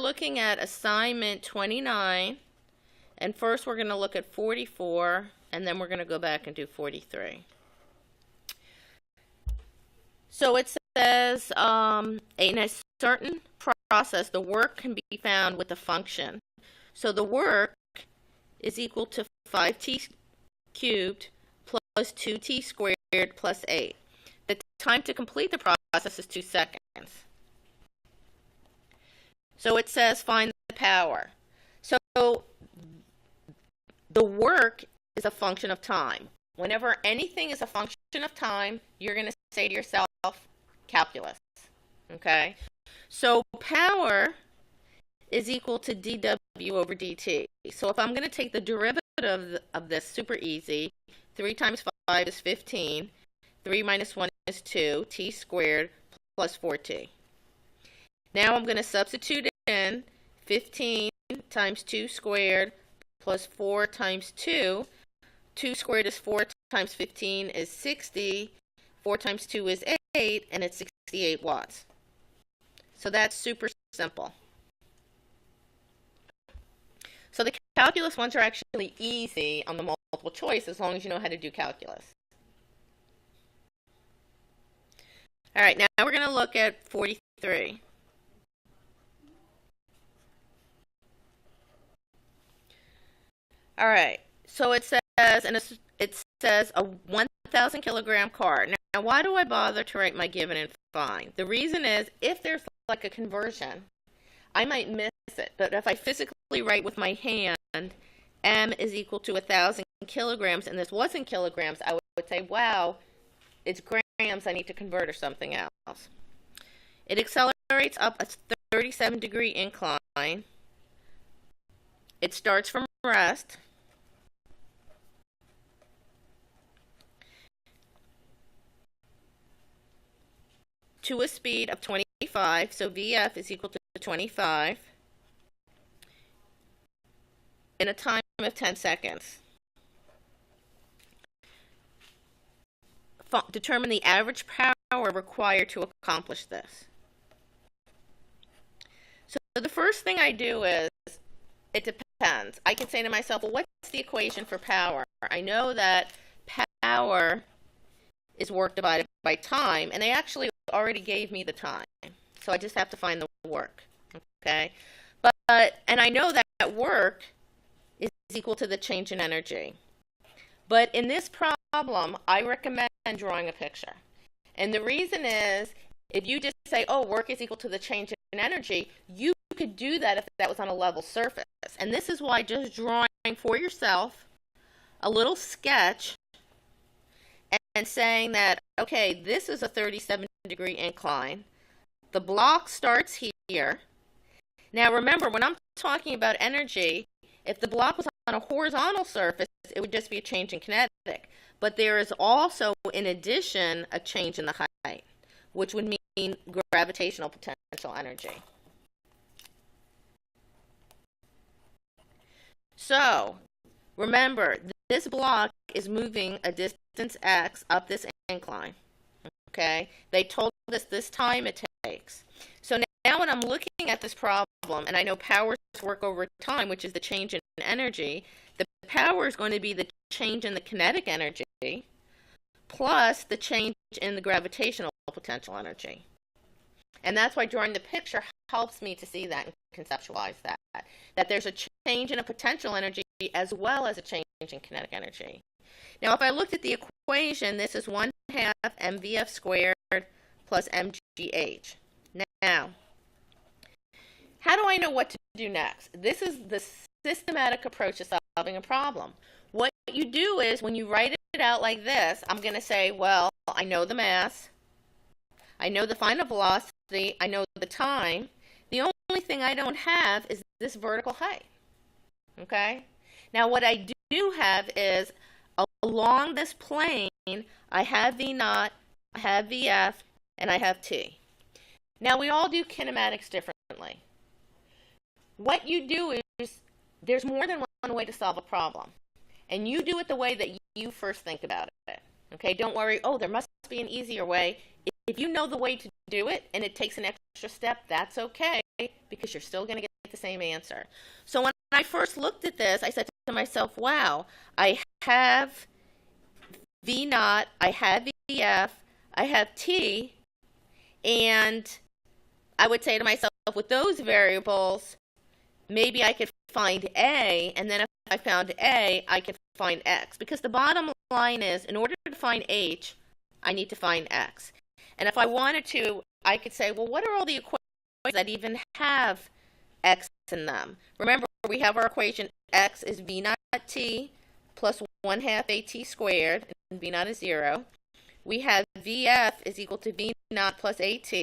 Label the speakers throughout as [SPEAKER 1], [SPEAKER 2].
[SPEAKER 1] looking at assignment 29, and first we're going to look at 44, and then we're going to go back and do 43. So it says in a certain process, the work can be found with a function. So the work is equal to 5t cubed plus 2t squared plus 8. The time to complete the process is 2 seconds. So it says find the power. So the work is a function of time. Whenever anything is a function of time, you're going to say to yourself, calculus. Okay? So power is equal to dw over dt. So if I'm going to take the derivative of this, super easy. 3 times 5 is 15. 3 minus 1 is 2. T squared plus 4t. Now I'm going to substitute in 15 times 2 squared plus 4 times 2. 2 squared is 4 times 15 is 60. 4 times 2 is 8, and it's 68 watts. So that's super simple. So the calculus ones are actually easy on the multiple choice as long as you know how to do calculus. All right, now we're going to look at 43. All right, so it says a 1,000 kilogram car. Now, why do I bother to write my given and find? The reason is if there's like a conversion, I might miss it. But if I physically write with my hand, m is equal to 1,000 kilograms, and this wasn't kilograms, I would say, wow, it's grams, I need to convert or something else. It accelerates up a 37-degree incline. It starts from rest. To a speed of 25, so VF is equal to 25 in a time of 10 seconds. Determine the average power required to accomplish this. So the first thing I do is, it depends. I can say to myself, well, what's the equation for power? I know that power is work divided by time, and they actually already gave me the time. So I just have to find the work. Okay? And I know that work is equal to the change in energy. But in this problem, I recommend drawing a picture. And the reason is, if you just say, oh, work is equal to the change in energy, you could do that if that was on a level surface. And this is why just drawing for yourself a little sketch and saying that, okay, this is a 37-degree incline. The block starts here. Now remember, when I'm talking about energy, if the block was on a horizontal surface, it would just be a change in kinetic. But there is also, in addition, a change in the height, which would mean gravitational potential energy. So, remember, this block is moving a distance x up this incline. Okay? They told us this time it takes. So now when I'm looking at this problem, and I know powers work over time, which is the change in energy, the power is going to be the change in the kinetic energy plus the change in the gravitational potential energy. And that's why drawing the picture helps me to see that and conceptualize that there's a change in a potential energy as well as a change in kinetic energy. Now, if I looked at the equation, this is 1/2 mvf squared plus mgh. Now, how do I know what to do next? This is the systematic approach to solving a problem. What you do is, when you write it out like this, I'm going to say, well, I know the mass, I know the final velocity, I know the time. The only thing I don't have is this vertical height. Okay? Now, what I do have is, along this plane, I have V naught, I have VF, and I have T. Now, we all do kinematics differently. What you do is, there's more than one way to solve a problem. And you do it the way that you first think about it. Okay? Don't worry, oh, there must be an easier way. If you know the way to do it, and it takes an extra step, that's okay, because you're still going to get the same answer. So when I first looked at this, I said to myself, wow, I have V naught, I have VF, I have T, and I would say to myself, with those variables, maybe I could find A, and then if I found A, I could find X. Because the bottom line is, in order to find H, I need to find X. And if I wanted to, I could say, well, what are all the equations that even have X in them? Remember, we have our equation, X is V naught T plus 1/2 AT squared, and V naught is 0. We have VF is equal to V naught plus AT,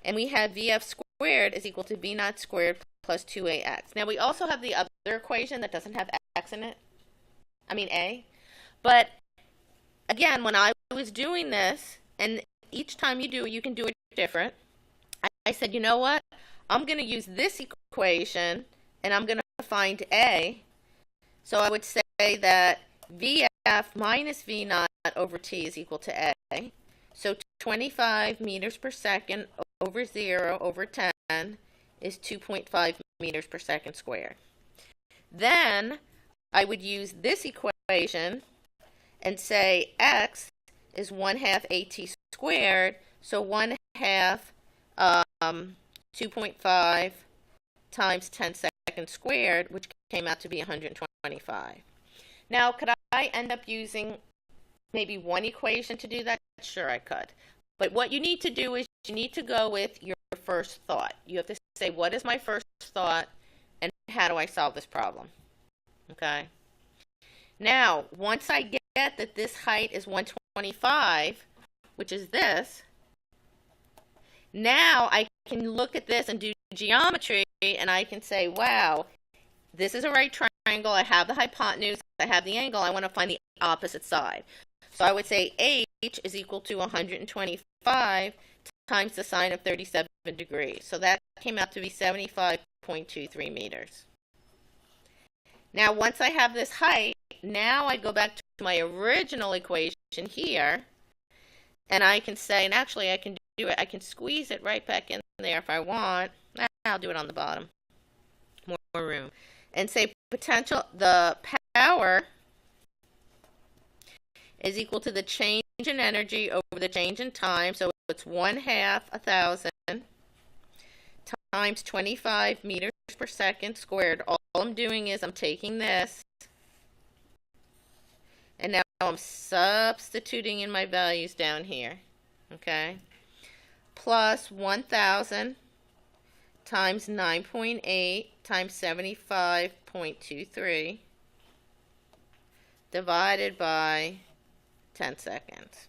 [SPEAKER 1] and we have VF squared is equal to V naught squared plus 2AX. Now, we also have the other equation that doesn't have X in it. I mean, A. But, again, when I was doing this, and each time you do it, you can do it different, I said, you know what? I'm going to use this equation, and I'm going to find A. So I would say that VF minus V naught over T is equal to A. So 25 meters per second over 0 over 10 is 2.5 meters per second squared. Then I would use this equation and say X is 1/2 AT squared, so 1/2 2.5 times 10 seconds squared, which came out to be 125. Now, could I end up using maybe one equation to do that? Sure, I could. But what you need to do is you need to go with your first thought. You have to say, what is my first thought, and how do I solve this problem? Okay. Now, once I get that this height is 125, which is this, now I can look at this and do geometry, and I can say, wow, this is a right triangle. I have the hypotenuse. I have the angle. I want to find the opposite side. So I would say H is equal to 125 times the sine of 37 degrees. So that came out to be 75.23 meters. Now, once I have this height, now I go back to my original equation here, and I can say, and actually I can do it, I can squeeze it right back in there if I want. I'll do it on the bottom. More room. And say the power is equal to the change in energy over the change in time. So it's 1/2 1,000 times 25 meters per second squared. All I'm doing is I'm taking this, and now I'm substituting in my values down here. Okay? Plus 1,000 times 9.8 times 75.23 divided by 10 seconds.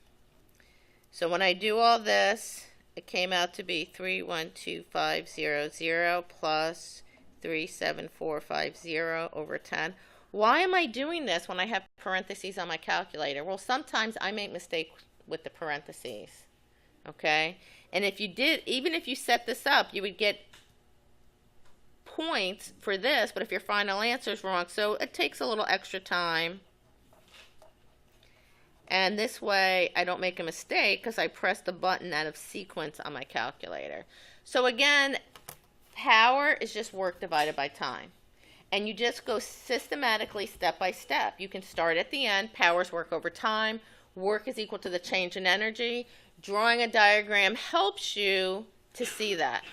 [SPEAKER 1] So when I do all this, it came out to be 312,500 plus 37450 over 10. Why am I doing this when I have parentheses on my calculator? Well, sometimes I make mistakes with the parentheses. Okay? And if you did, even if you set this up, you would get points for this, but if your final answer is wrong, so it takes a little extra time. And this way, I don't make a mistake because I press the button out of sequence on my calculator. So again, power is just work divided by time. And you just go systematically step by step. You can start at the end, power is work over time, work is equal to the change in energy. Drawing a diagram helps you to see that.